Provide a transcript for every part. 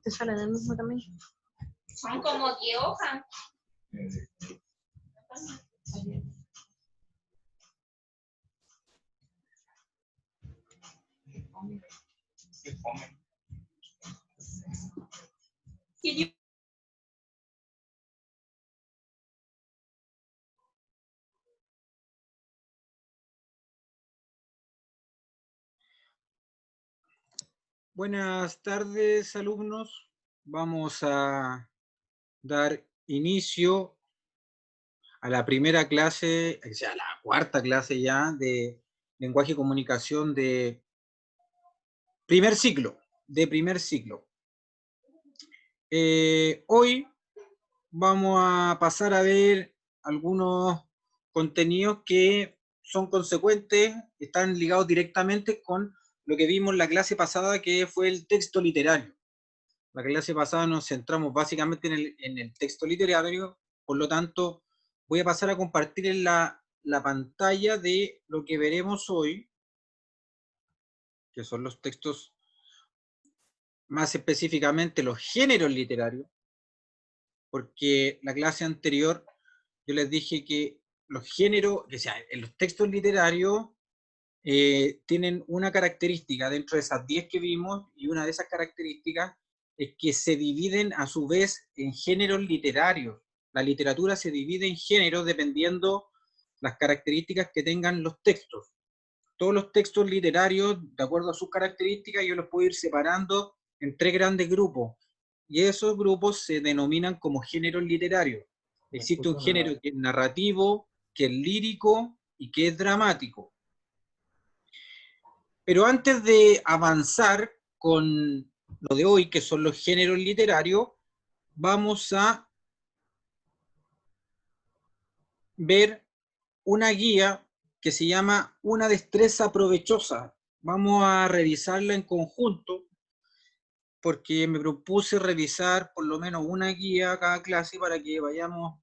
¿Te sale del mismo también? Son como 10 hojas. Buenas tardes, alumnos. Vamos a dar inicio a la primera clase, o sea, a la cuarta clase ya de lenguaje y comunicación de primer ciclo. Hoy vamos a pasar a ver algunos contenidos que son consecuentes, están ligados directamente con lo que vimos en la clase pasada, que fue el texto literario. La clase pasada nos centramos básicamente en el texto literario, por lo tanto voy a pasar a compartir en la pantalla de lo que veremos hoy, que son los textos, más específicamente los géneros literarios, porque la clase anterior yo les dije que los géneros, o sea, en los textos literarios tienen una característica dentro de esas 10 que vimos, y una de esas características es que se dividen a su vez en géneros literarios. La literatura se divide en géneros dependiendo las características que tengan los textos. Todos los textos literarios, de acuerdo a sus características, yo los puedo ir separando en 3 grandes grupos, y esos grupos se denominan como géneros literarios. Existe un género que es narrativo, que es lírico y que es dramático. Pero antes de avanzar con lo de hoy, que son los géneros literarios, vamos a ver una guía que se llama Una destreza provechosa. Vamos a revisarla en conjunto, porque me propuse revisar por lo menos una guía a cada clase para que vayamos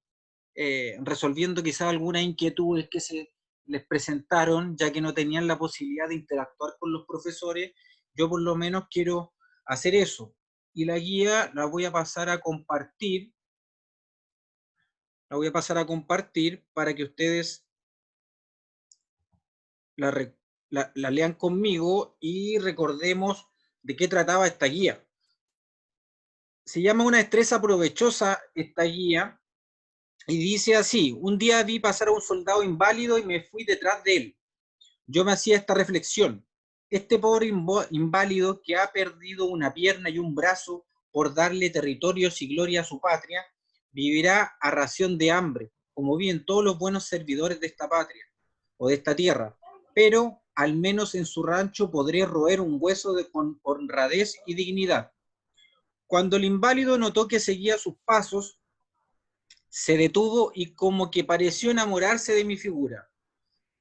resolviendo quizás algunas inquietudes que se les presentaron, ya que no tenían la posibilidad de interactuar con los profesores. Yo por lo menos quiero hacer eso. Y la guía la voy a pasar a compartir. La voy a pasar a compartir para que ustedes la lean conmigo y recordemos de qué trataba esta guía. Se llama Una destreza provechosa esta guía, y dice así: un día vi pasar a un soldado inválido y me fui detrás de él. Yo me hacía esta reflexión: este pobre inválido que ha perdido una pierna y un brazo por darle territorios y gloria a su patria, vivirá a ración de hambre, como viven todos los buenos servidores de esta patria, o de esta tierra, pero al menos en su rancho podré roer un hueso con honradez y dignidad. Cuando el inválido notó que seguía sus pasos, se detuvo y como que pareció enamorarse de mi figura.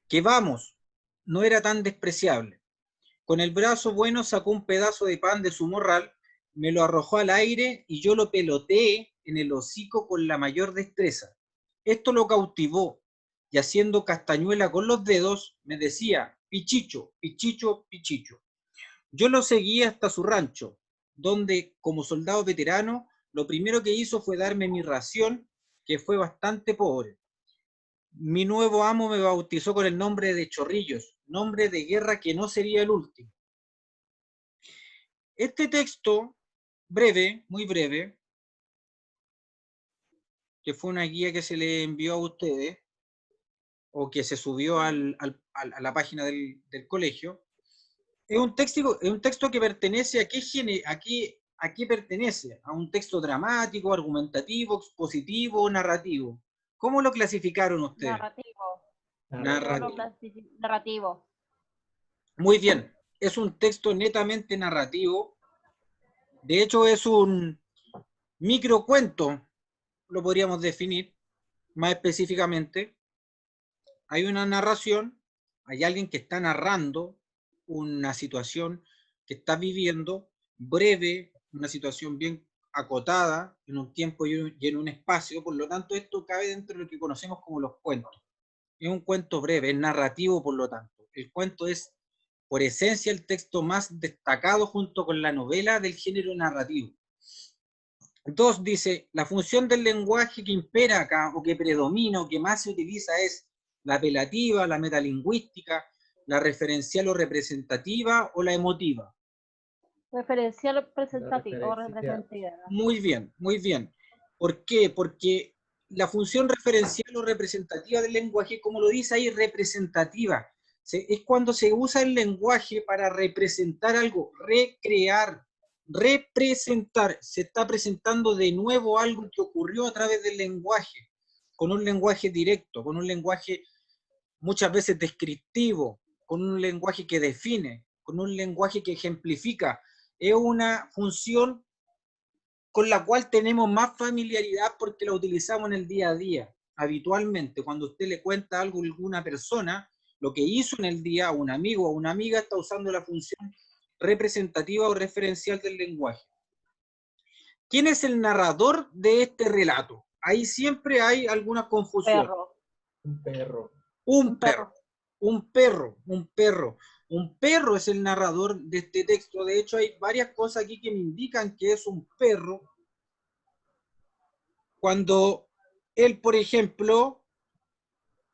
Que vamos, no era tan despreciable. Con el brazo bueno sacó un pedazo de pan de su morral, me lo arrojó al aire y yo lo peloteé en el hocico con la mayor destreza. Esto lo cautivó, y haciendo castañuela con los dedos, me decía: pichicho, pichicho, pichicho. Yo lo seguí hasta su rancho, donde, como soldado veterano, lo primero que hizo fue darme mi ración, que fue bastante pobre. Mi nuevo amo me bautizó con el nombre de Chorrillos, nombre de guerra que no sería el último. Este texto breve, muy breve, que fue una guía que se le envió a ustedes, o que se subió a la página del colegio, es un texto que pertenece a qué pertenece, a un texto dramático, argumentativo, expositivo o narrativo. ¿Cómo lo clasificaron ustedes? Narrativo. Muy bien, es un texto netamente narrativo. De hecho, es un microcuento, lo podríamos definir más específicamente. Hay una narración, hay alguien que está narrando una situación que está viviendo, breve, una situación bien acotada, en un tiempo y en un espacio. Por lo tanto, esto cabe dentro de lo que conocemos como los cuentos. Es un cuento breve, es narrativo, por lo tanto. El cuento es por esencia el texto más destacado junto con la novela del género narrativo. 2 dice, la función del lenguaje que impera acá, o que predomina, o que más se utiliza es la apelativa, la metalingüística, la referencial o representativa, o la emotiva. Referencial representativo o referencial. representativa. Muy bien, muy bien. ¿Por qué? Porque la función referencial o representativa del lenguaje, como lo dice ahí, representativa. Es cuando se usa el lenguaje para representar algo, recrear, representar. Se está presentando de nuevo algo que ocurrió a través del lenguaje, con un lenguaje directo, con un lenguaje muchas veces descriptivo, con un lenguaje que define, con un lenguaje que ejemplifica. Es una función con la cual tenemos más familiaridad porque la utilizamos en el día a día, habitualmente. Cuando usted le cuenta algo a alguna persona, lo que hizo en el día, a un amigo o una amiga, está usando la función representativa o referencial del lenguaje. ¿Quién es el narrador de este relato? Ahí siempre hay alguna confusión. Perro. Un perro. Un perro. Un perro, un perro. Un perro es el narrador de este texto. De hecho, hay varias cosas aquí que me indican que es un perro. Cuando él, por ejemplo,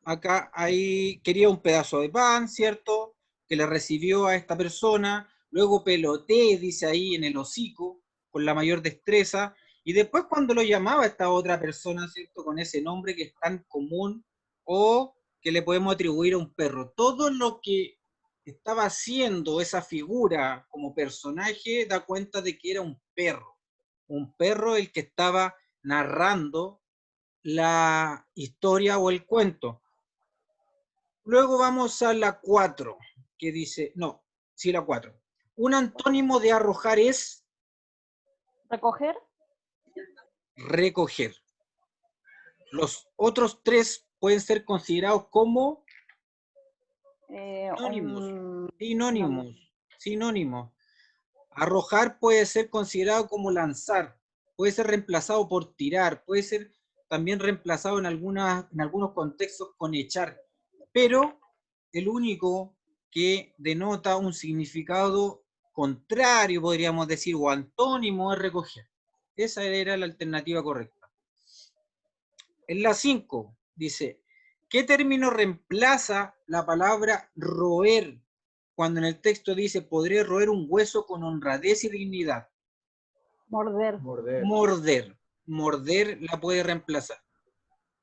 acá ahí quería un pedazo de pan, ¿cierto? Que le recibió a esta persona. Luego peloté, dice ahí, en el hocico, con la mayor destreza. Y después cuando lo llamaba a esta otra persona, ¿cierto? Con ese nombre que es tan común o que le podemos atribuir a un perro. Todo lo que estaba haciendo esa figura como personaje da cuenta de que era un perro. Un perro el que estaba narrando la historia o el cuento. Luego vamos a la 4, que dice, no, sí, la 4. Un antónimo de arrojar es Recoger. recoger. Los otros 3 pueden ser considerados como sinónimos. Sinónimos. Arrojar puede ser considerado como lanzar, puede ser reemplazado por tirar, puede ser también reemplazado en algunos contextos con echar, pero el único que denota un significado contrario, podríamos decir, o antónimo es recoger. Esa era la alternativa correcta. En la 5 dice, ¿qué término reemplaza la palabra roer cuando en el texto dice, podré roer un hueso con honradez y dignidad? Morder. Morder. Morder la puede reemplazar.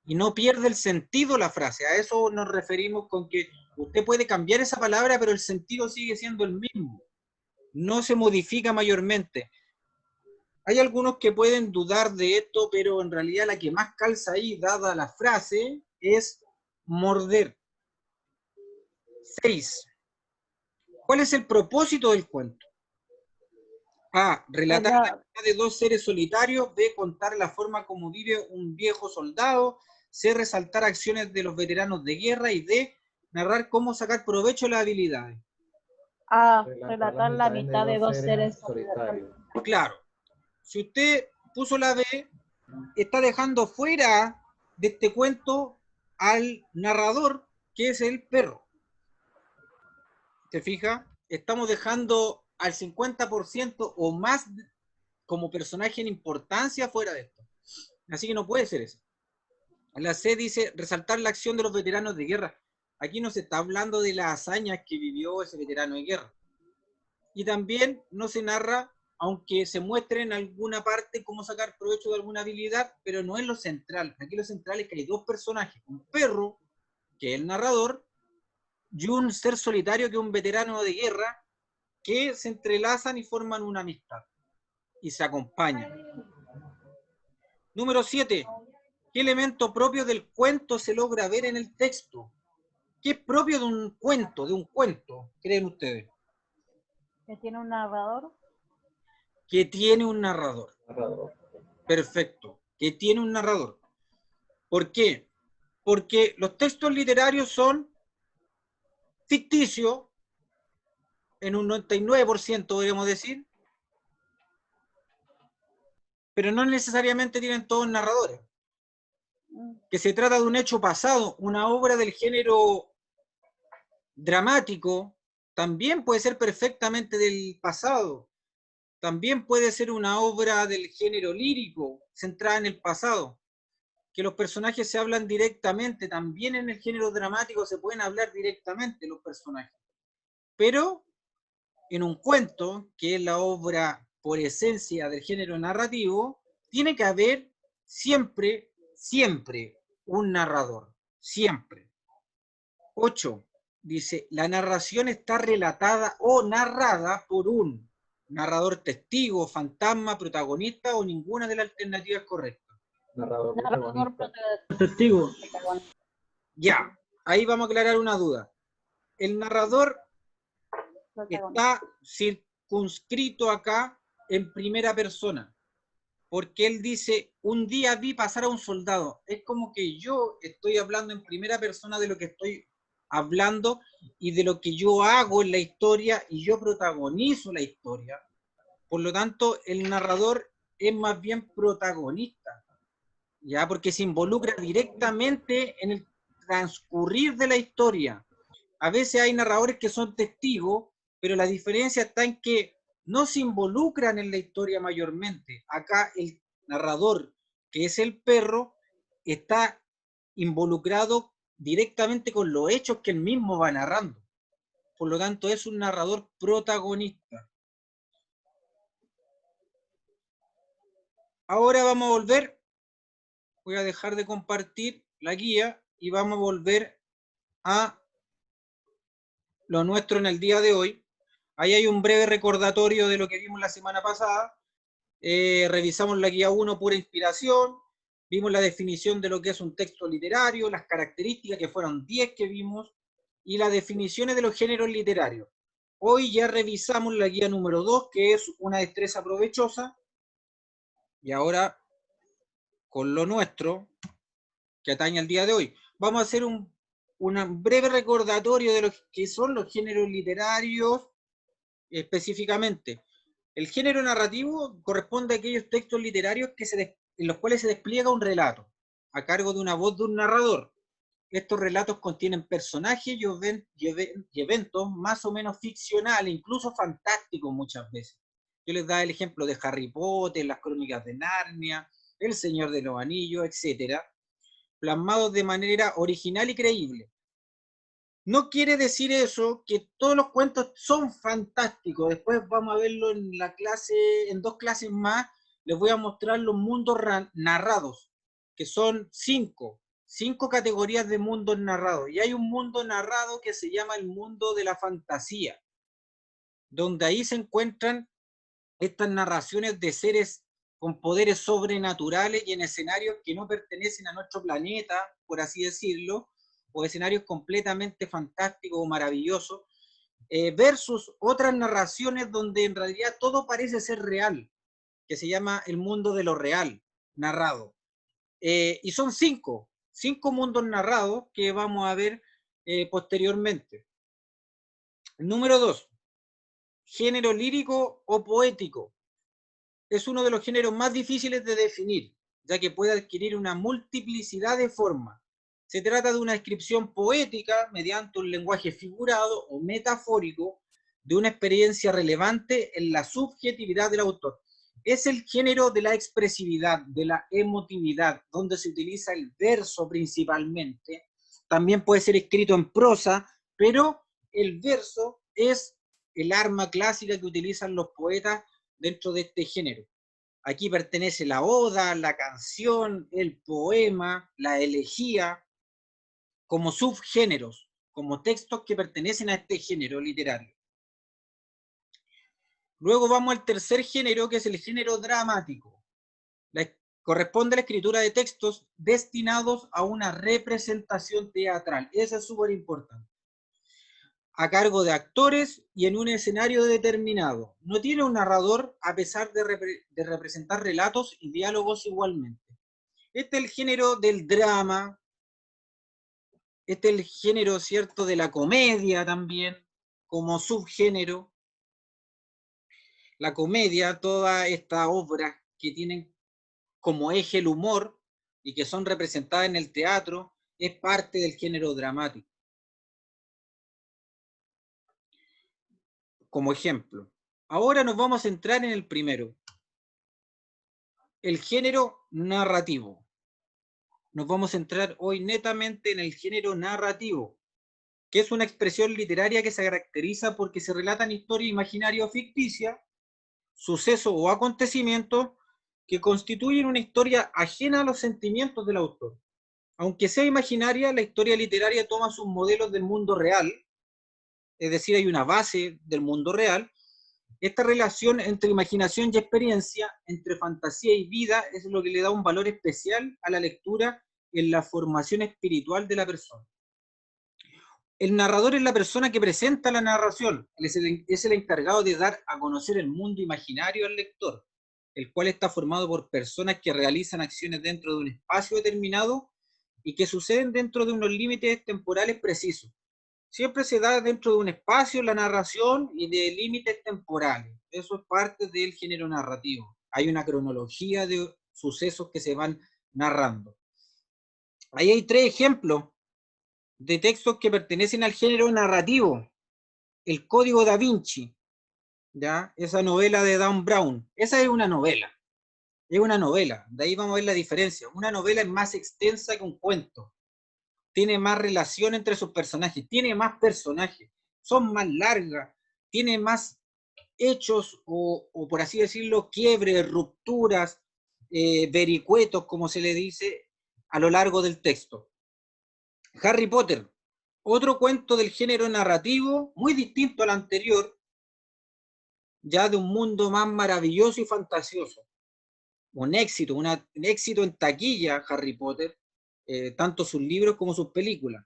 Y no pierde el sentido la frase. A eso nos referimos con que usted puede cambiar esa palabra, pero el sentido sigue siendo el mismo. No se modifica mayormente. Hay algunos que pueden dudar de esto, pero en realidad la que más calza ahí, dada la frase, es morder. 6. ¿Cuál es el propósito del cuento? A. Relatar la vida de 2 seres solitarios. B. Contar la forma como vive un viejo soldado. C. Resaltar acciones de los veteranos de guerra. Y D. Narrar cómo sacar provecho de las habilidades. A. Relatar la mitad de 2 seres solitarios. Claro. Si usted puso la B, está dejando fuera de este cuento al narrador, que es el perro. ¿Se fija? Estamos dejando al 50% o más como personaje en importancia fuera de esto. Así que no puede ser eso. La C dice, resaltar la acción de los veteranos de guerra. Aquí no se está hablando de las hazañas que vivió ese veterano de guerra. Y también no se narra, aunque se muestre en alguna parte cómo sacar provecho de alguna habilidad, pero no es lo central. Aquí lo central es que hay 2 personajes, un perro, que es el narrador, y un ser solitario, que es un veterano de guerra, que se entrelazan y forman una amistad, y se acompañan. Número 7. ¿Qué elemento propio del cuento se logra ver en el texto? ¿Qué es propio de un cuento, creen ustedes? Que tiene un narrador. Que tiene un narrador. Narrador. Perfecto. Que tiene un narrador. ¿Por qué? Porque los textos literarios son ficticios, en un 99% podríamos decir, pero no necesariamente tienen todos narradores. Que se trata de un hecho pasado, una obra del género dramático, también puede ser perfectamente del pasado. También puede ser una obra del género lírico, centrada en el pasado. Que los personajes se hablan directamente, también en el género dramático se pueden hablar directamente los personajes. Pero en un cuento, que es la obra por esencia del género narrativo, tiene que haber siempre, siempre un narrador. Siempre. 8. Dice, la narración está relatada o narrada por un narrador testigo, fantasma, protagonista o ninguna de las alternativas correctas. Narrador protagonista. Testigo. Ya, ahí vamos a aclarar una duda. El narrador está circunscrito acá en primera persona, porque él dice, un día vi pasar a un soldado. Es como que yo estoy hablando en primera persona de lo que estoy hablando y de lo que yo hago en la historia, y yo protagonizo la historia. Por lo tanto, el narrador es más bien protagonista, ya, porque se involucra directamente en el transcurrir de la historia. A veces hay narradores que son testigos, pero la diferencia está en que no se involucran en la historia mayormente. Acá el narrador, que es el perro, está involucrado directamente con los hechos que él mismo va narrando. Por lo tanto, es un narrador protagonista. Ahora vamos a volver, voy a dejar de compartir la guía y vamos a volver a lo nuestro en el día de hoy. Ahí hay un breve recordatorio de lo que vimos la semana pasada. Revisamos la guía 1, pura inspiración. Vimos la definición de lo que es un texto literario, las características, que fueron 10 que vimos, y las definiciones de los géneros literarios. Hoy ya revisamos la guía número 2, que es una destreza provechosa. Y ahora, con lo nuestro, que atañe al día de hoy, vamos a hacer un breve recordatorio de lo que son los géneros literarios específicamente. El género narrativo corresponde a aquellos textos literarios en los cuales se despliega un relato a cargo de una voz de un narrador. Estos relatos contienen personajes y eventos más o menos ficcionales, incluso fantásticos muchas veces. Yo les daba el ejemplo de Harry Potter, las Crónicas de Narnia, El Señor de los Anillos, etc., plasmados de manera original y creíble. No quiere decir eso que todos los cuentos son fantásticos. Después vamos a verlo en la clase, en 2 clases más, les voy a mostrar los mundos narrados, que son 5 categorías de mundos narrados. Y hay un mundo narrado que se llama el mundo de la fantasía, donde ahí se encuentran estas narraciones de seres con poderes sobrenaturales y en escenarios que no pertenecen a nuestro planeta, por así decirlo, o escenarios completamente fantásticos o maravillosos, versus otras narraciones donde en realidad todo parece ser real, que se llama el mundo de lo real, narrado. Y son 5 mundos narrados que vamos a ver posteriormente. Número 2, género lírico o poético. Es uno de los géneros más difíciles de definir, ya que puede adquirir una multiplicidad de formas. Se trata de una descripción poética mediante un lenguaje figurado o metafórico de una experiencia relevante en la subjetividad del autor. Es el género de la expresividad, de la emotividad, donde se utiliza el verso principalmente. También puede ser escrito en prosa, pero el verso es el arma clásica que utilizan los poetas dentro de este género. Aquí pertenece la oda, la canción, el poema, la elegía, como subgéneros, como textos que pertenecen a este género literario. Luego vamos al tercer género, que es el género dramático. Corresponde a la escritura de textos destinados a una representación teatral. Eso es súper importante. A cargo de actores y en un escenario determinado. No tiene un narrador, a pesar de representar relatos y diálogos igualmente. Este es el género del drama. Este es el género, ¿cierto?, de la comedia también, como subgénero. La comedia, toda esta obra que tienen como eje el humor y que son representadas en el teatro, es parte del género dramático. como ejemplo. Ahora nos vamos a centrar en el primero. El género narrativo. Nos vamos a centrar hoy netamente en el género narrativo, que es una expresión literaria que se caracteriza porque se relatan historias imaginarias o ficticias, sucesos o acontecimientos que constituyen una historia ajena a los sentimientos del autor. Aunque sea imaginaria, la historia literaria toma sus modelos del mundo real, es decir, hay una base del mundo real. Esta relación entre imaginación y experiencia, entre fantasía y vida, es lo que le da un valor especial a la lectura en la formación espiritual de la persona. El narrador es la persona que presenta la narración, es el encargado de dar a conocer el mundo imaginario al lector, el cual está formado por personas que realizan acciones dentro de un espacio determinado y que suceden dentro de unos límites temporales precisos. Siempre se da dentro de un espacio la narración y de límites temporales. Eso es parte del género narrativo. Hay una cronología de sucesos que se van narrando. Ahí hay 3 ejemplos de textos que pertenecen al género narrativo. El Código da Vinci, ¿ya? Esa novela de Dan Brown. Esa es una novela. Es una novela. De ahí vamos a ver la diferencia. Una novela es más extensa que un cuento. Tiene más relación entre sus personajes, tiene más personajes, son más largas, tiene más hechos o por así decirlo, quiebres, rupturas, vericuetos, como se le dice, a lo largo del texto. Harry Potter, otro cuento del género narrativo, muy distinto al anterior, ya de un mundo más maravilloso y fantasioso. Un éxito en taquilla, Harry Potter, tanto sus libros como sus películas.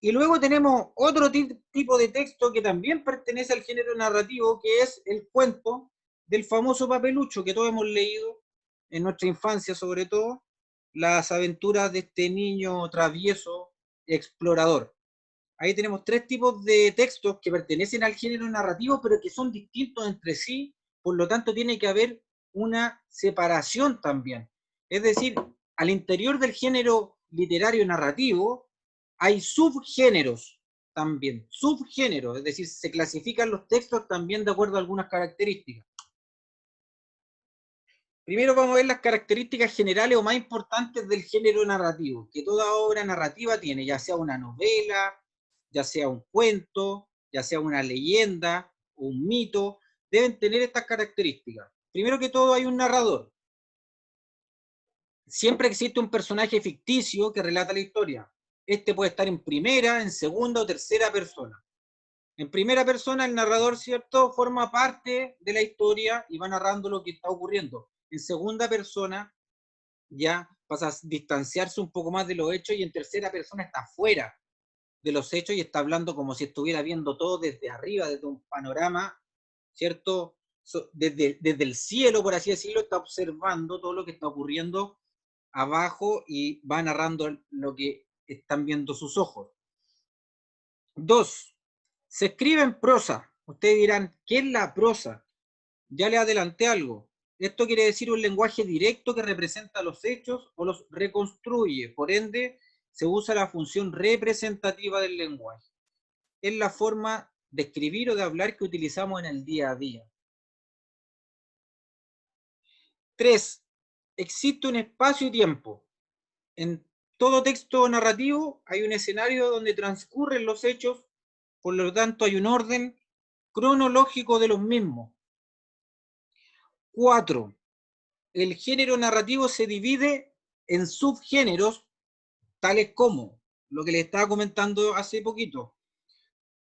Y luego tenemos otro tipo de texto que también pertenece al género narrativo, que es el cuento del famoso Papelucho, que todos hemos leído en nuestra infancia, sobre todo, las aventuras de este niño travieso, explorador. Ahí tenemos 3 tipos de textos que pertenecen al género narrativo, pero que son distintos entre sí, por lo tanto tiene que haber una separación también. Es decir, al interior del género literario narrativo hay subgéneros también, subgéneros, es decir, se clasifican los textos también de acuerdo a algunas características. Primero vamos a ver las características generales o más importantes del género narrativo, que toda obra narrativa tiene, ya sea una novela, ya sea un cuento, ya sea una leyenda, un mito, deben tener estas características. Primero que todo hay un narrador. Siempre existe un personaje ficticio que relata la historia. Este puede estar en primera, en segunda o tercera persona. En primera persona el narrador, ¿cierto?, forma parte de la historia y va narrando lo que está ocurriendo. En segunda persona ya pasa a distanciarse un poco más de los hechos y en tercera persona está fuera de los hechos y está hablando como si estuviera viendo todo desde arriba, desde un panorama, ¿cierto? Desde el cielo, por así decirlo, está observando todo lo que está ocurriendo abajo y va narrando lo que están viendo sus ojos. 2. Se escribe en prosa. Ustedes dirán, ¿qué es la prosa? Ya le adelanté algo. Esto quiere decir un lenguaje directo que representa los hechos o los reconstruye. Por ende, se usa la función representativa del lenguaje. Es la forma de escribir o de hablar que utilizamos en el día a día. 3. Existe un espacio y tiempo. En todo texto narrativo hay un escenario donde transcurren los hechos, por lo tanto hay un orden cronológico de los mismos. 4. El género narrativo se divide en subgéneros, tales como lo que les estaba comentando hace poquito.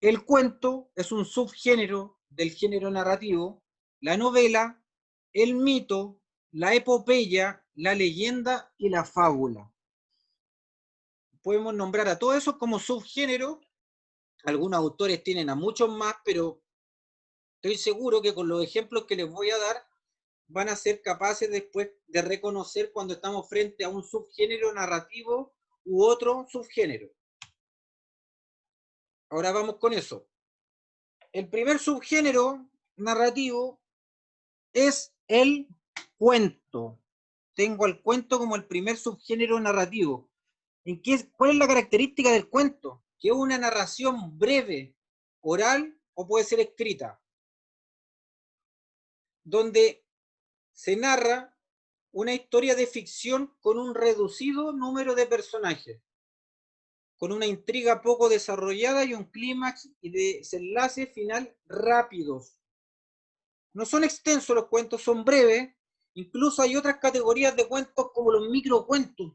El cuento es un subgénero del género narrativo, la novela, el mito, la epopeya, la leyenda y la fábula. Podemos nombrar a todos esos como subgéneros. Algunos autores tienen a muchos más, pero estoy seguro que con los ejemplos que les voy a dar van a ser capaces después de reconocer cuando estamos frente a un subgénero narrativo u otro subgénero. Ahora vamos con eso. El primer subgénero narrativo es el cuento. Tengo al cuento como el primer subgénero narrativo. ¿Cuál es la característica del cuento? Que es una narración breve, oral o puede ser escrita. donde se narra una historia de ficción con un reducido número de personajes, con una intriga poco desarrollada y un clímax y desenlace final rápidos. No son extensos los cuentos, son breves. Incluso hay otras categorías de cuentos como los microcuentos,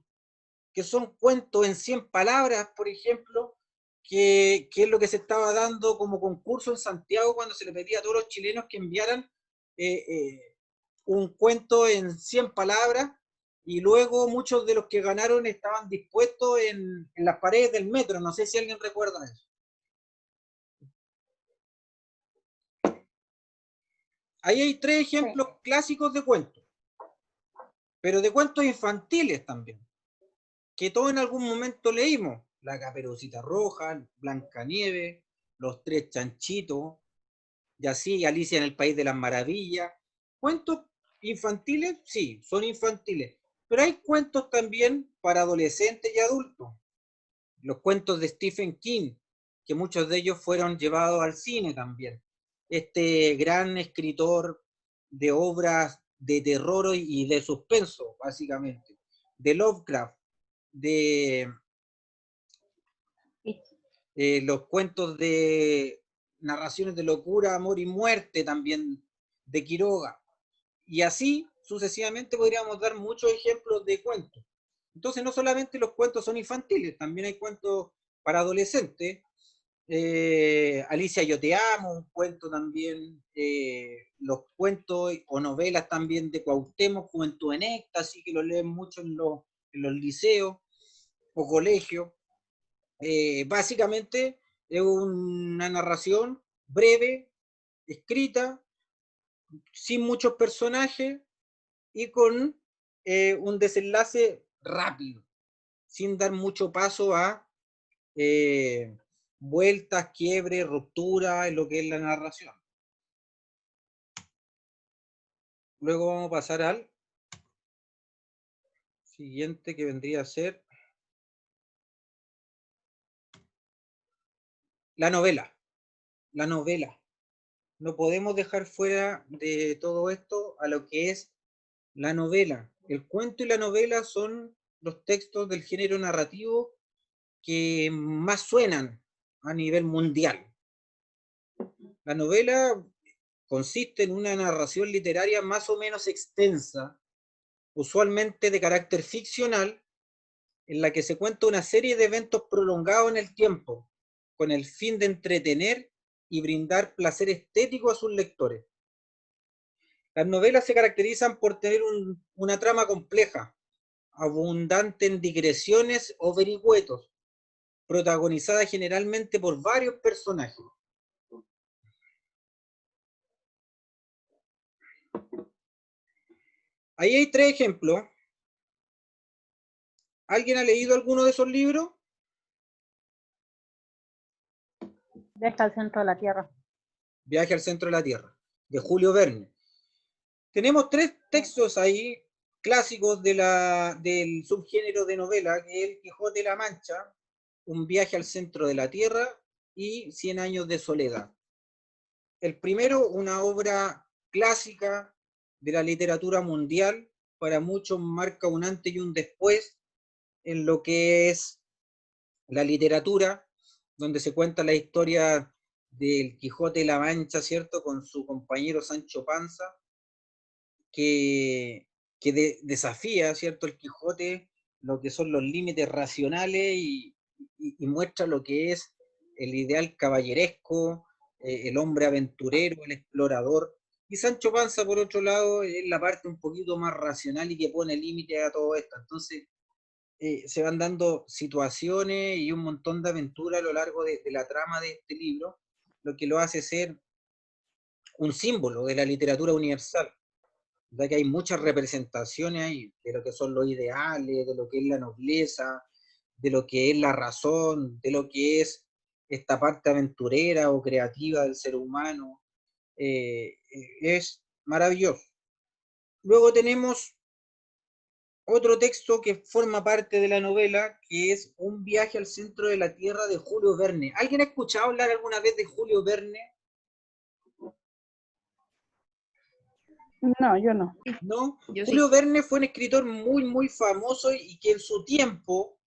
que son cuentos en 100 palabras, por ejemplo, que es lo que se estaba dando como concurso en Santiago cuando se le pedía a todos los chilenos que enviaran un cuento en 100 palabras, y luego muchos de los que ganaron estaban dispuestos en las paredes del metro. No sé si alguien recuerda eso. Ahí hay 3 ejemplos clásicos de cuentos, pero de cuentos infantiles también, que todos en algún momento leímos. La Caperucita Roja, Blancanieves, Los Tres Chanchitos, y así Alicia en el País de las Maravillas. Cuentos infantiles, sí, son infantiles, pero hay cuentos también para adolescentes y adultos. Los cuentos de Stephen King, que muchos de ellos fueron llevados al cine también. Este gran escritor de obras de terror y de suspenso, básicamente. De Lovecraft, de los cuentos de narraciones de locura, amor y muerte también, de Quiroga. Y así sucesivamente podríamos dar muchos ejemplos de cuentos. Entonces no solamente los cuentos son infantiles, también hay cuentos para adolescentes. Alicia, yo te amo, un cuento también, los cuentos o novelas también de Cuauhtémoc, Juventud en Éxtasis, que lo leen mucho en los liceos o colegios. Básicamente es una narración breve, escrita, sin muchos personajes y con un desenlace rápido, sin dar mucho paso a vueltas, quiebres, ruptura en lo que es la narración. Luego vamos a pasar al siguiente, que vendría a ser la novela. La novela. No podemos dejar fuera de todo esto a lo que es la novela. El cuento y la novela son los textos del género narrativo que más suenan a nivel mundial. La novela consiste en una narración literaria más o menos extensa, usualmente de carácter ficcional, en la que se cuenta una serie de eventos prolongados en el tiempo, con el fin de entretener y brindar placer estético a sus lectores. Las novelas se caracterizan por tener una trama compleja, abundante en digresiones o vericuetos, protagonizada generalmente por varios personajes. Ahí hay 3 ejemplos. ¿Alguien ha leído alguno de esos libros? Viaje al centro de la Tierra. Viaje al centro de la Tierra, de Julio Verne. Tenemos 3 textos ahí clásicos del subgénero de novela, que es El Quijote de la Mancha, Un viaje al centro de la Tierra y 100 años de soledad. El primero, una obra clásica de la literatura mundial, para muchos marca un antes y un después en lo que es la literatura, donde se cuenta la historia del Quijote de la Mancha, ¿cierto?, con su compañero Sancho Panza, que desafía, ¿cierto?, el Quijote, lo que son los límites racionales y muestra lo que es el ideal caballeresco, el hombre aventurero, el explorador. Y Sancho Panza, por otro lado, es la parte un poquito más racional y que pone límites a todo esto. Entonces, se van dando situaciones y un montón de aventuras a lo largo de la trama de este libro, lo que lo hace ser un símbolo de la literatura universal, ya que hay muchas representaciones ahí de lo que son los ideales, de lo que es la nobleza, de lo que es la razón, de lo que es esta parte aventurera o creativa del ser humano. Es maravilloso. Luego tenemos otro texto que forma parte de la novela, que es Un viaje al centro de la Tierra, de Julio Verne. ¿Alguien ha escuchado hablar alguna vez de Julio Verne? No, yo no. ¿No? Yo sí. Julio Verne fue un escritor muy, muy famoso y que en su tiempo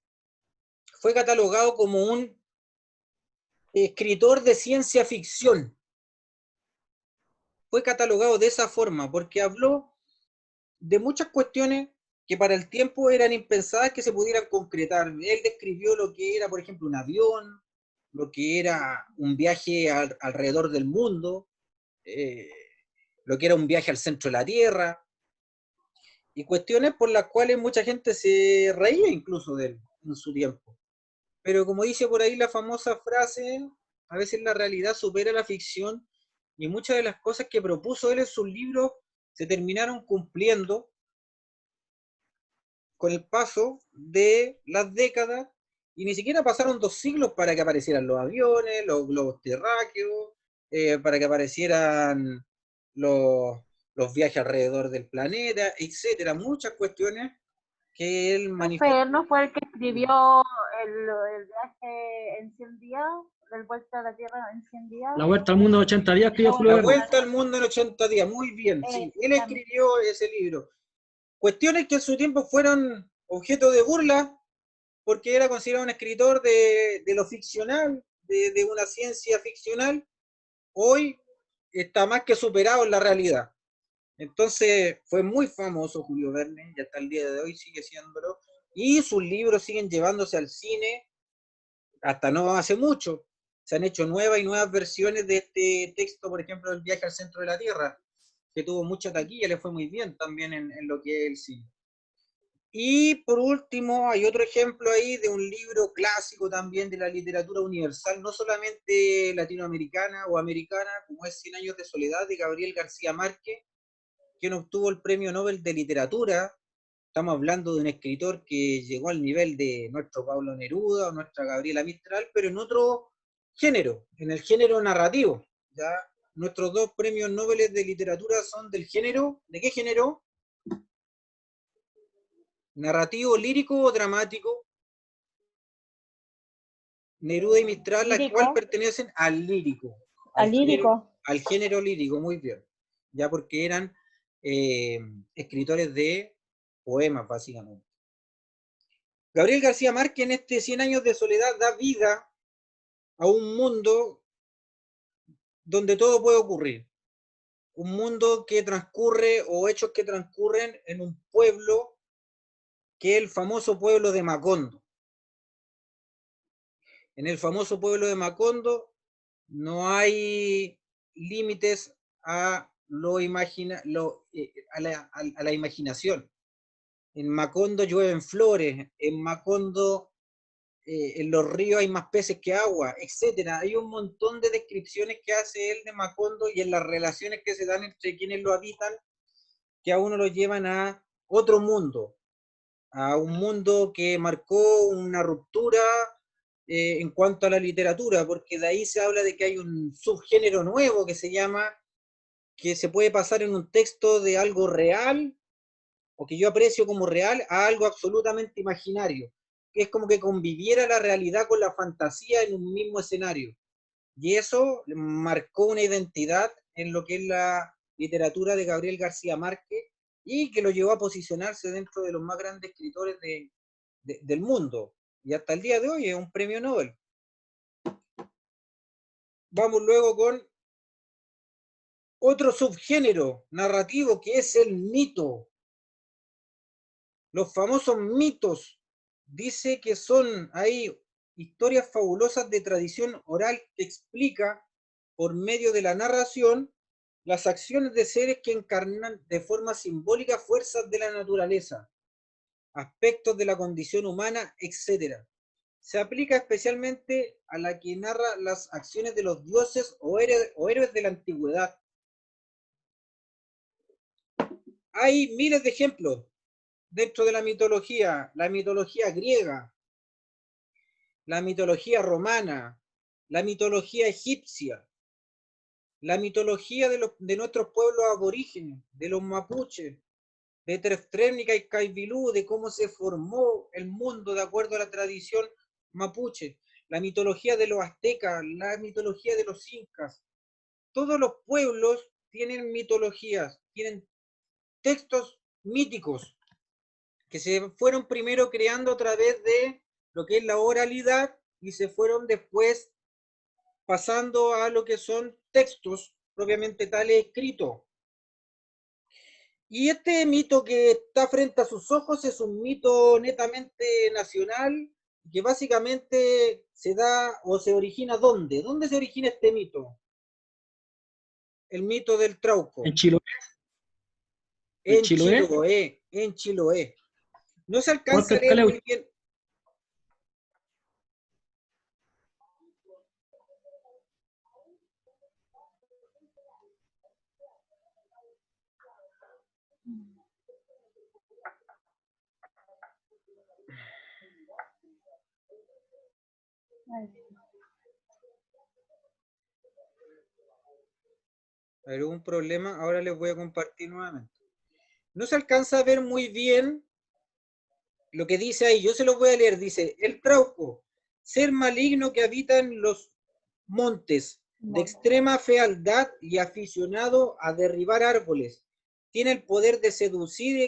fue catalogado como un escritor de ciencia ficción. Fue catalogado de esa forma porque habló de muchas cuestiones que para el tiempo eran impensadas que se pudieran concretar. Él describió lo que era, por ejemplo, un avión, lo que era un viaje alrededor del mundo, lo que era un viaje al centro de la Tierra, y cuestiones por las cuales mucha gente se reía incluso de él en su tiempo. Pero como dice por ahí la famosa frase, a veces la realidad supera la ficción, y muchas de las cosas que propuso él en sus libros se terminaron cumpliendo con el paso de las décadas, y ni siquiera pasaron 2 siglos para que aparecieran los aviones, los globos terráqueos, para que aparecieran los viajes alrededor del planeta, etcétera. Muchas cuestiones que él manifestó. Él no fue el que escribió el viaje en 100 días, el vuelta a la Tierra en 100 días. La vuelta al mundo en 80 días, escribió Julio La Verne. vuelta al mundo en 80 días, muy bien, sí. Él escribió ese libro. Cuestiones que en su tiempo fueron objeto de burla, porque era considerado un escritor de lo ficcional, de una ciencia ficcional. Hoy está más que superado en la realidad. Entonces fue muy famoso Julio Verne, y hasta el día de hoy sigue siéndolo, y sus libros siguen llevándose al cine hasta no hace mucho. Se han hecho nuevas y nuevas versiones de este texto, por ejemplo, El viaje al centro de la Tierra, que tuvo mucha taquilla, le fue muy bien también en lo que es el cine. Y por último, hay otro ejemplo ahí de un libro clásico también de la literatura universal, no solamente latinoamericana o americana, como es 100 años de soledad, de Gabriel García Márquez, quien obtuvo el Premio Nobel de Literatura. Estamos hablando de un escritor que llegó al nivel de nuestro Pablo Neruda o nuestra Gabriela Mistral, pero en otro género, en el género narrativo. ¿Ya? Nuestros 2 premios Nobel de literatura son del género, ¿de qué género? Narrativo, lírico o dramático. Neruda y Mistral, la cual pertenecen al lírico. Al lírico. Al género lírico, muy bien. Ya porque eran escritores de poemas, básicamente. Gabriel García Márquez en este 100 años de soledad da vida a un mundo donde todo puede ocurrir. Un mundo que transcurre, o hechos que transcurren en un pueblo que es el famoso pueblo de Macondo. En el famoso pueblo de Macondo no hay límites a la imaginación. En Macondo llueven flores, en Macondo en los ríos hay más peces que agua, etcétera. Hay un montón de descripciones que hace él de Macondo y en las relaciones que se dan entre quienes lo habitan, que a uno lo llevan a otro mundo, a un mundo que marcó una ruptura en cuanto a la literatura, porque de ahí se habla de que hay un subgénero nuevo que se llama, que se puede pasar en un texto de algo real, o que yo aprecio como real, a algo absolutamente imaginario, que es como que conviviera la realidad con la fantasía en un mismo escenario. Y eso marcó una identidad en lo que es la literatura de Gabriel García Márquez, y que lo llevó a posicionarse dentro de los más grandes escritores del mundo. Y hasta el día de hoy es un premio Nobel. Vamos luego con otro subgénero narrativo que es el mito. Los famosos mitos, dice que son ahí historias fabulosas de tradición oral que explica por medio de la narración las acciones de seres que encarnan de forma simbólica fuerzas de la naturaleza, aspectos de la condición humana, etc. Se aplica especialmente a la que narra las acciones de los dioses o héroes de la antigüedad. Hay miles de ejemplos dentro de la mitología griega, la mitología romana, la mitología egipcia, la mitología de nuestros pueblos aborígenes, de los mapuches, de Treftremnica y Caibilú, de cómo se formó el mundo de acuerdo a la tradición mapuche, la mitología de los aztecas, la mitología de los incas. Todos los pueblos tienen mitologías, tienen textos míticos que se fueron primero creando a través de lo que es la oralidad y se fueron después pasando a lo que son textos propiamente tales escritos. Y este mito que está frente a sus ojos es un mito netamente nacional, que básicamente se da o se origina ¿dónde? ¿Dónde se origina este mito? El mito del Trauco. ¿En Chiloé? En Chiloé? Chiloé, en Chiloé. No se alcanza ¿Cuántos a leer escaleos? muy bien. Ay, A ver, hubo un problema, ahora les voy a compartir nuevamente. No se alcanza a ver muy bien lo que dice ahí, yo se lo voy a leer, dice, el Trauco, ser maligno que habita en los montes, de extrema fealdad y aficionado a derribar árboles, tiene el poder de seducir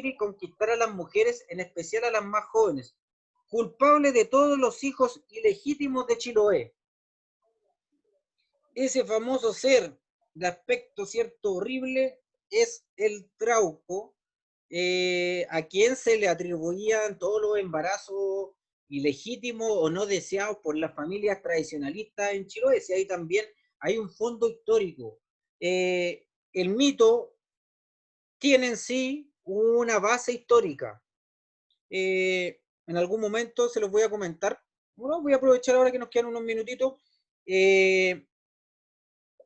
y conquistar a las mujeres, en especial a las más jóvenes, culpable de todos los hijos ilegítimos de Chiloé. Ese famoso ser de aspecto cierto horrible es el Trauco, a quien se le atribuían todos los embarazos ilegítimos o no deseados por las familias tradicionalistas en Chiloé. Y ahí también hay un fondo histórico. El mito tiene en sí una base histórica. En algún momento se los voy a comentar. Bueno, voy a aprovechar ahora que nos quedan unos minutitos.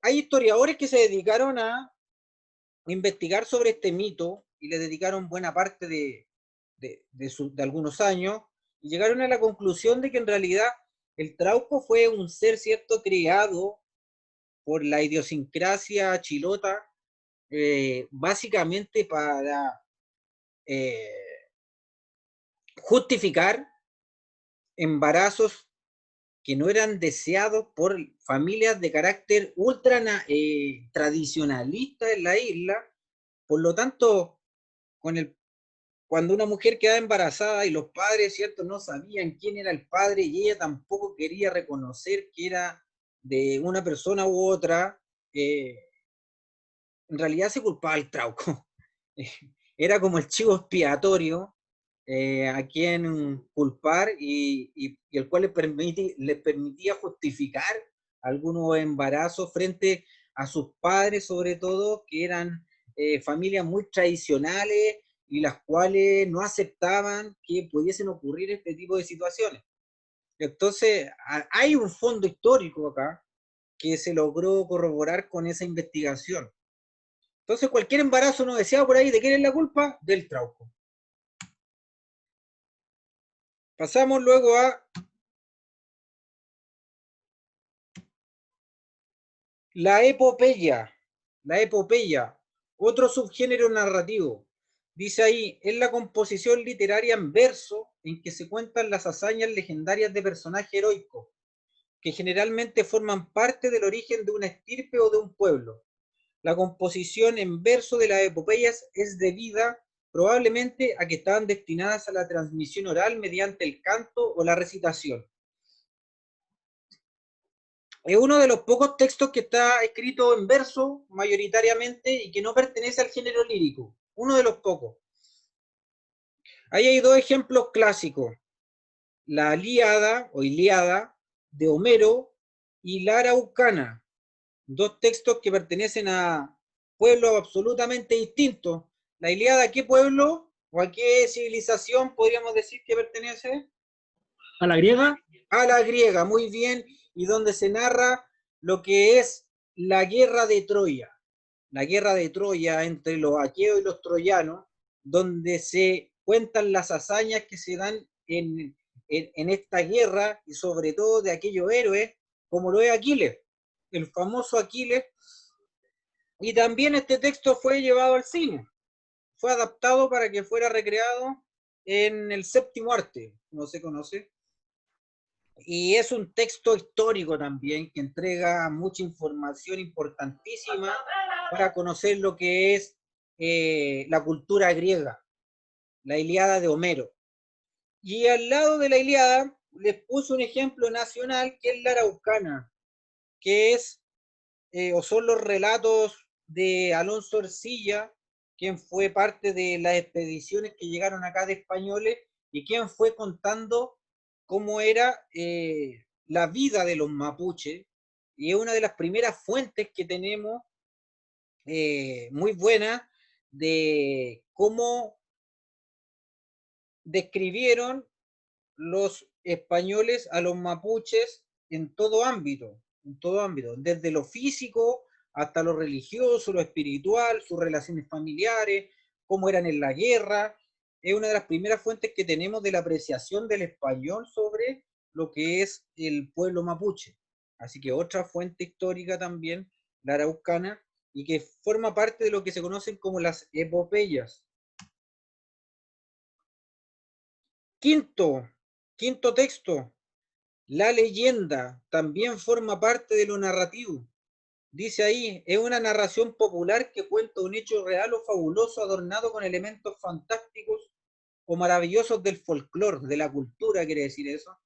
Hay historiadores que se dedicaron a investigar sobre este mito y le dedicaron buena parte de algunos años y llegaron a la conclusión de que en realidad el Trauco fue un ser, cierto, creado por la idiosincrasia chilota, básicamente para justificar embarazos que no eran deseados por familias de carácter ultra tradicionalista en la isla. Por lo tanto, cuando una mujer quedaba embarazada y los padres, ¿cierto?, no sabían quién era el padre y ella tampoco quería reconocer que era de una persona u otra, en realidad se culpaba al Trauco. Era como el chivo expiatorio a quien culpar y el cual les permitía justificar algunos embarazos frente a sus padres, sobre todo, que eran familias muy tradicionales y las cuales no aceptaban que pudiesen ocurrir este tipo de situaciones. Entonces, hay un fondo histórico acá que se logró corroborar con esa investigación. Entonces, cualquier embarazo no deseado por ahí, ¿de quién es la culpa? Del Trauco. Pasamos luego a la epopeya. La epopeya, otro subgénero narrativo. Dice ahí, es la composición literaria en verso en que se cuentan las hazañas legendarias de personajes heroicos, que generalmente forman parte del origen de una estirpe o de un pueblo. La composición en verso de las epopeyas es debida probablemente a que estaban destinadas a la transmisión oral mediante el canto o la recitación. Es uno de los pocos textos que está escrito en verso mayoritariamente y que no pertenece al género lírico. Uno de los pocos. Ahí hay dos ejemplos clásicos. La Ilíada o Ilíada de Homero y la Araucana. Dos textos que pertenecen a pueblos absolutamente distintos. La Ilíada, ¿a qué pueblo o a qué civilización podríamos decir que pertenece? ¿A la griega? A la griega, muy bien, y donde se narra lo que es la guerra de Troya. La guerra de Troya entre los aqueos y los troyanos, donde se cuentan las hazañas que se dan en esta guerra y sobre todo de aquellos héroes como lo es Aquiles, el famoso Aquiles. Y también este texto fue llevado al cine, fue adaptado para que fuera recreado en el séptimo arte, no se conoce. Y es un texto histórico también que entrega mucha información importantísima para conocer lo que es la cultura griega, la Ilíada de Homero. Y al lado de la Ilíada les puse un ejemplo nacional que es la Araucana, que es o son los relatos de Alonso Ercilla, quien fue parte de las expediciones que llegaron acá de españoles y quien fue contando cómo era la vida de los mapuches, y es una de las primeras fuentes que tenemos muy buena de cómo describieron los españoles a los mapuches en todo ámbito, desde lo físico hasta lo religioso, lo espiritual, sus relaciones familiares, cómo eran en la guerra. Es una de las primeras fuentes que tenemos de la apreciación del español sobre lo que es el pueblo mapuche. Así que otra fuente histórica también, la araucana, y que forma parte de lo que se conocen como las epopeyas. Quinto texto, la leyenda también forma parte de lo narrativo. Dice ahí, es una narración popular que cuenta un hecho real o fabuloso adornado con elementos fantásticos o maravillosos del folclore, de la cultura, quiere decir eso,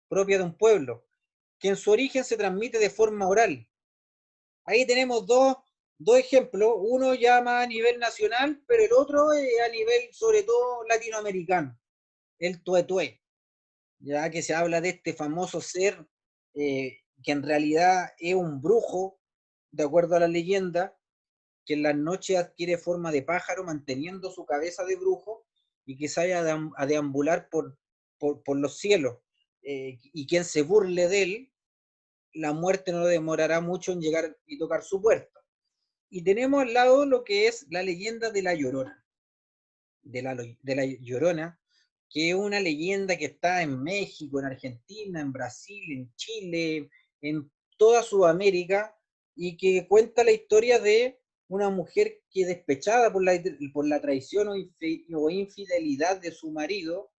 propia de un pueblo, que en su origen se transmite de forma oral. Ahí tenemos dos ejemplos, uno ya más a nivel nacional, pero el otro a nivel sobre todo latinoamericano, el tuetué, ya que se habla de este famoso ser que en realidad es un brujo, de acuerdo a la leyenda, que en las noches adquiere forma de pájaro manteniendo su cabeza de brujo y que sale a deambular por los cielos. Y quien se burle de él, la muerte no demorará mucho en llegar y tocar su puerta. Y tenemos al lado lo que es la leyenda de la Llorona, de la Llorona, que es una leyenda que está en México, en Argentina, en Brasil, en Chile, en toda Sudamérica, y que cuenta la historia de una mujer que, despechada por la traición o infidelidad de su marido,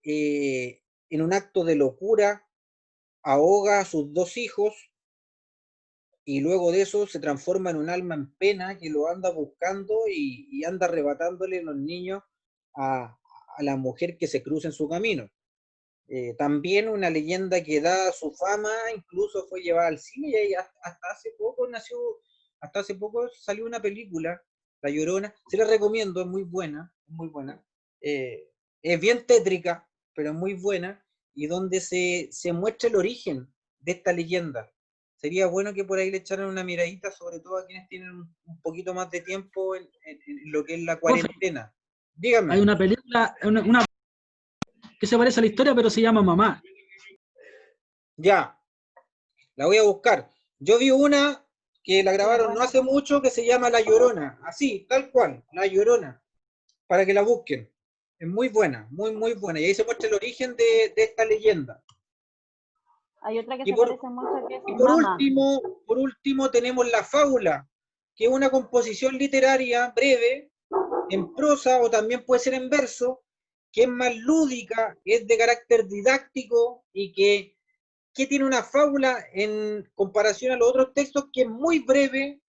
en un acto de locura, ahoga a sus dos hijos, y luego de eso se transforma en un alma en pena que lo anda buscando y anda arrebatándole los niños a la mujer que se cruza en su camino. También una leyenda que da su fama, incluso fue llevada al cine, y hasta hace poco salió una película, La Llorona. Se la recomiendo, es muy buena, muy buena. Es bien tétrica, pero es muy buena, y donde se muestra el origen de esta leyenda. Sería bueno que por ahí le echaran una miradita, sobre todo a quienes tienen un poquito más de tiempo en lo que es la cuarentena. Dígame. Hay una película, una que se parece a la historia, pero se llama Mamá. Ya, la voy a buscar. Yo vi una que la grabaron no hace mucho que se llama La Llorona, así, tal cual, La Llorona, para que la busquen. Es muy buena, muy, muy buena. Y ahí se muestra el origen de esta leyenda. Hay otra que Y se parece mucho que es por último tenemos la fábula, que es una composición literaria breve, en prosa o también puede ser en verso, que es más lúdica, es de carácter didáctico y que tiene una fábula en comparación a los otros textos que es muy breve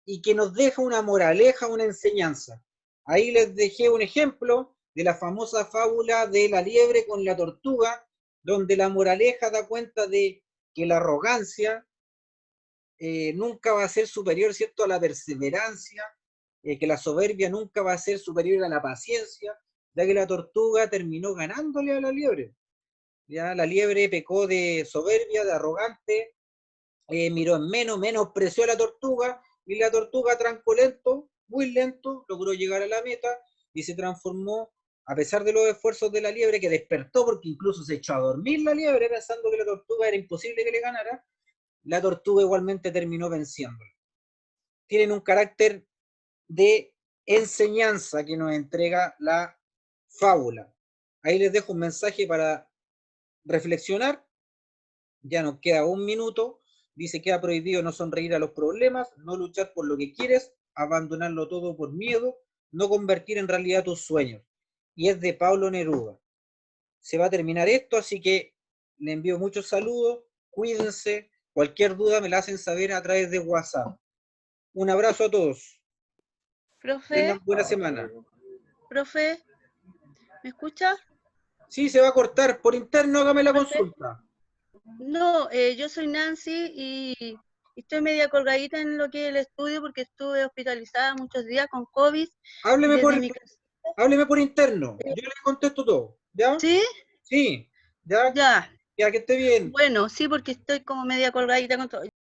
y que nos deja una moraleja, una enseñanza. Ahí les dejé un ejemplo de la famosa fábula de la liebre con la tortuga, donde la moraleja da cuenta de que la arrogancia nunca va a ser superior, ¿cierto?, a la perseverancia, que la soberbia nunca va a ser superior a la paciencia, ya que la tortuga terminó ganándole a la liebre. Ya la liebre pecó de soberbia, de arrogante, miró en menospreció a la tortuga, y la tortuga trancó lento, muy lento, logró llegar a la meta y se transformó, a pesar de los esfuerzos de la liebre, que despertó porque incluso se echó a dormir la liebre pensando que la tortuga era imposible que le ganara. La tortuga igualmente terminó venciéndola. Tienen un carácter de enseñanza que nos entrega la fábula. Ahí les dejo un mensaje para reflexionar. Ya nos queda un minuto. Dice: queda prohibido no sonreír a los problemas, no luchar por lo que quieres, abandonarlo todo por miedo, no convertir en realidad tus sueños. Y es de Pablo Neruda. Se va a terminar esto, así que le envío muchos saludos, cuídense, cualquier duda me la hacen saber a través de WhatsApp. Un abrazo a todos. Profe, Tengan buena semana. profe, ¿me escucha? Sí, se va a cortar. Por interno hágame la Profe. consulta. No, yo soy Nancy y estoy media colgadita en lo que es el estudio porque estuve hospitalizada muchos días con COVID. Hábleme Desde mi casa. hábleme por interno. Yo le contesto todo. ¿Ya? ¿Sí? Sí. Ya, Ya. ya que esté bien. Bueno, sí, porque estoy como media colgadita con todo.